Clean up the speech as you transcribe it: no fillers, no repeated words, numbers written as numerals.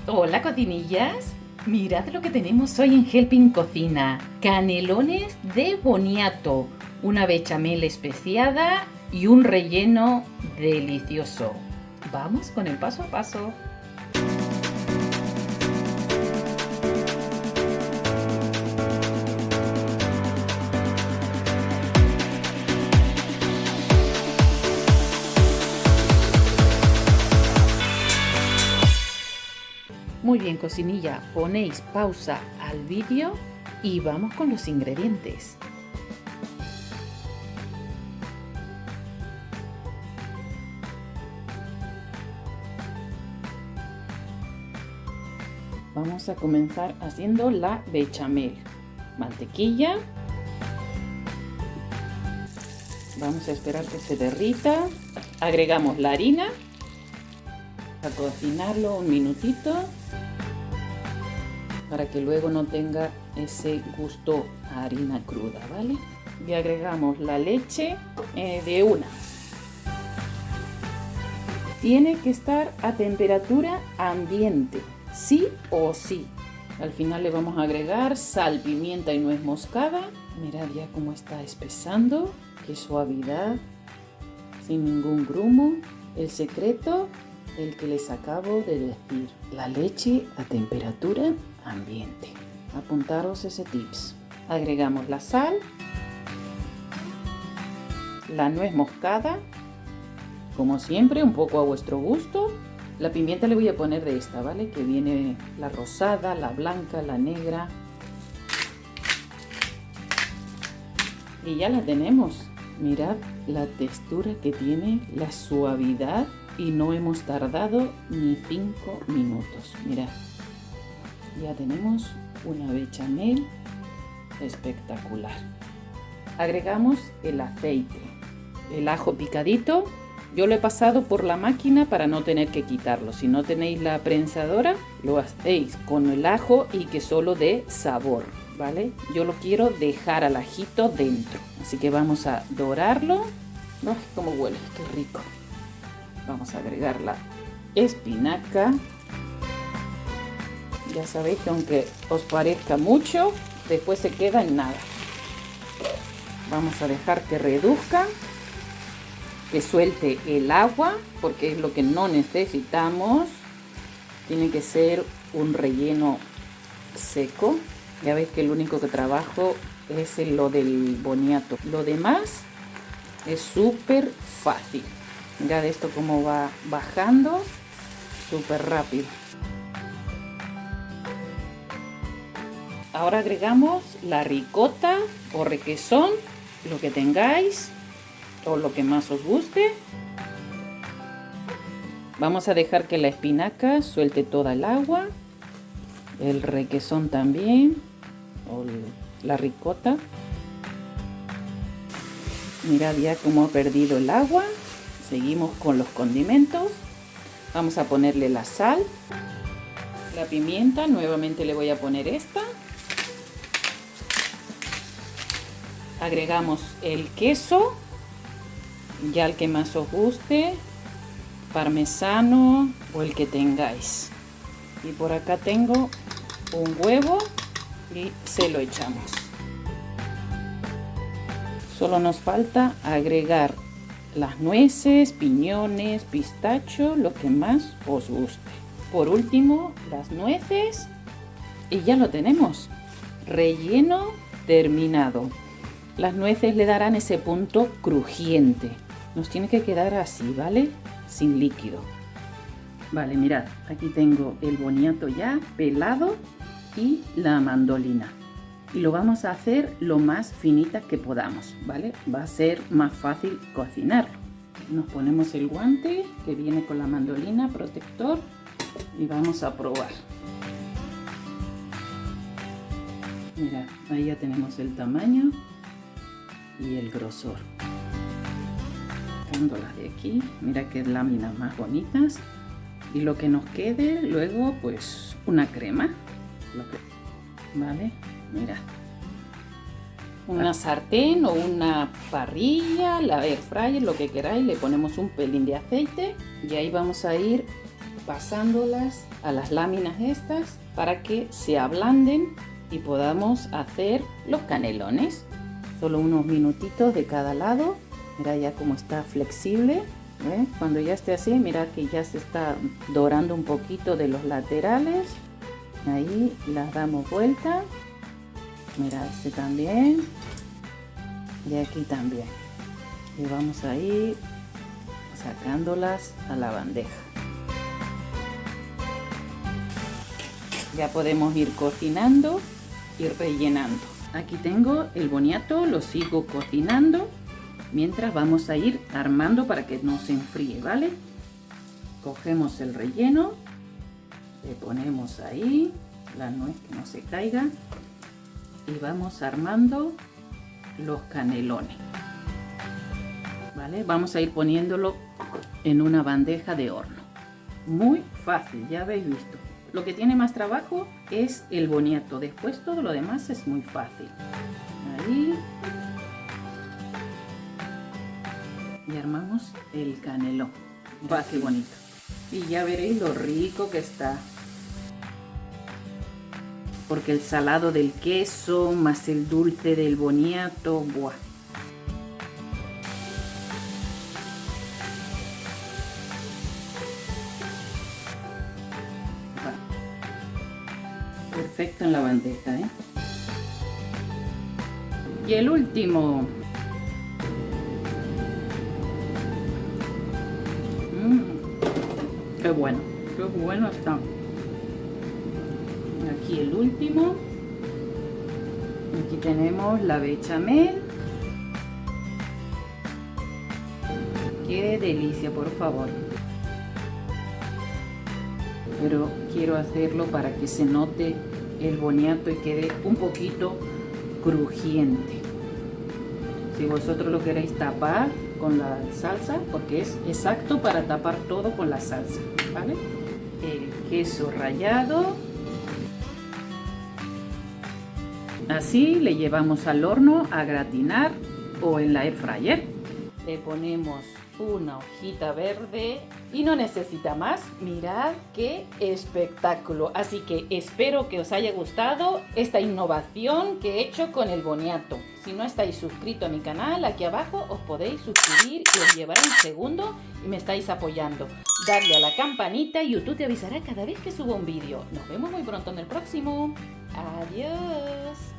Hola cocinillas, mirad lo que tenemos hoy en Helping Cocina. Canelones de boniato, una bechamel especiada y un relleno delicioso. Vamos con el paso a paso. Muy bien, cocinilla, ponéis pausa al vídeo y vamos con los ingredientes. Vamos a comenzar haciendo la bechamel. Mantequilla. Vamos a esperar que se derrita. Agregamos la harina. A cocinarlo un minutito para que luego no tenga ese gusto a harina cruda, ¿vale? Y agregamos la leche de una. Tiene que estar a temperatura ambiente, sí o sí. Al final le vamos a agregar sal, pimienta y nuez moscada. Mirad ya cómo está espesando, qué suavidad, sin ningún grumo. El secreto, el que les acabo de decir, la leche a temperatura ambiente. Apuntaros ese tips. Agregamos la sal, la nuez moscada, como siempre un poco a vuestro gusto. La pimienta le voy a poner de esta, ¿vale? Que viene la rosada, la blanca, la negra. Y ya la tenemos. Mirad la textura que tiene, la suavidad. Y no hemos tardado ni 5 minutos. Mirad, ya tenemos una bechamel espectacular. Agregamos el aceite, el ajo picadito. Yo lo he pasado por la máquina para no tener que quitarlo. Si no tenéis la prensadora, lo hacéis con el ajo y que solo dé sabor, ¿vale? Yo lo quiero dejar al ajito dentro. Así que vamos a dorarlo. ¡Ay, cómo huele! ¡Qué rico! Vamos a agregar la espinaca. Ya sabéis que aunque os parezca mucho, después se queda en nada. Vamos a dejar que reduzca, que suelte el agua, porque es lo que no necesitamos. Tiene que ser un relleno seco. Ya veis que el único que trabajo es lo del boniato. Lo demás es súper fácil. Mirad esto cómo va bajando, súper rápido. Ahora agregamos la ricota o requesón, lo que tengáis o lo que más os guste. Vamos a dejar que la espinaca suelte toda el agua, el requesón también, o la ricota. Mirad ya cómo ha perdido el agua. Seguimos con los condimentos. Vamos a ponerle la sal, la pimienta, nuevamente le voy a poner esta. Agregamos el queso, ya el que más os guste, parmesano o el que tengáis. Y por acá tengo un huevo y se lo echamos. Solo nos falta agregar las nueces, piñones, pistacho, lo que más os guste. Por último, las nueces y ya lo tenemos. Relleno terminado. Las nueces le darán ese punto crujiente. Nos tiene que quedar así, ¿vale? Sin líquido. Vale, mirad, aquí tengo el boniato ya pelado y la mandolina. Y lo vamos a hacer lo más finita que podamos, ¿vale? Va a ser más fácil cocinarlo. Nos ponemos el guante que viene con la mandolina, protector, y vamos a probar. Mirad, ahí ya tenemos el tamaño y el grosor. Sacándolas de aquí, mira qué láminas más bonitas. Y lo que nos quede luego, pues una crema. Vale. Mira, una sartén o una parrilla, la air fryer, lo que queráis, le ponemos un pelín de aceite y ahí vamos a ir pasándolas a las láminas estas para que se ablanden y podamos hacer los canelones. Solo unos minutitos de cada lado. Mira ya cómo está flexible. ¿Ves? Cuando ya esté así, mira que ya se está dorando un poquito de los laterales. Ahí las damos vuelta. Mira, este también. Y aquí también. Y vamos a ir sacándolas a la bandeja. Ya podemos ir cocinando y rellenando. Aquí tengo el boniato, lo sigo cocinando mientras vamos a ir armando para que no se enfríe, ¿vale? Cogemos el relleno, le ponemos ahí la nuez que no se caiga y vamos armando los canelones, ¿vale? Vamos a ir poniéndolo en una bandeja de horno. Muy fácil, ya habéis visto. Lo que tiene más trabajo es el boniato, después todo lo demás es muy fácil. Ahí. Y armamos el canelón. Va, qué bonito. Y ya veréis lo rico que está. Porque el salado del queso más el dulce del boniato, ¡buah! Perfecto en la bandeja, ¿eh? Y el último. Qué bueno está. Aquí el último. Aquí tenemos la bechamel. Qué delicia, por favor. Pero quiero hacerlo para que se note el boniato y quede un poquito crujiente. Si vosotros lo queréis tapar con la salsa, porque es exacto para tapar todo con la salsa, ¿vale? El queso rallado. Así le llevamos al horno a gratinar o en la air fryer. Le ponemos una hojita verde y no necesita más. Mirad qué espectáculo. Así que espero que os haya gustado esta innovación que he hecho con el boniato. Si no estáis suscritos a mi canal, aquí abajo os podéis suscribir y os llevará un segundo y me estáis apoyando. Dadle a la campanita y YouTube te avisará cada vez que suba un vídeo. Nos vemos muy pronto en el próximo. Adiós.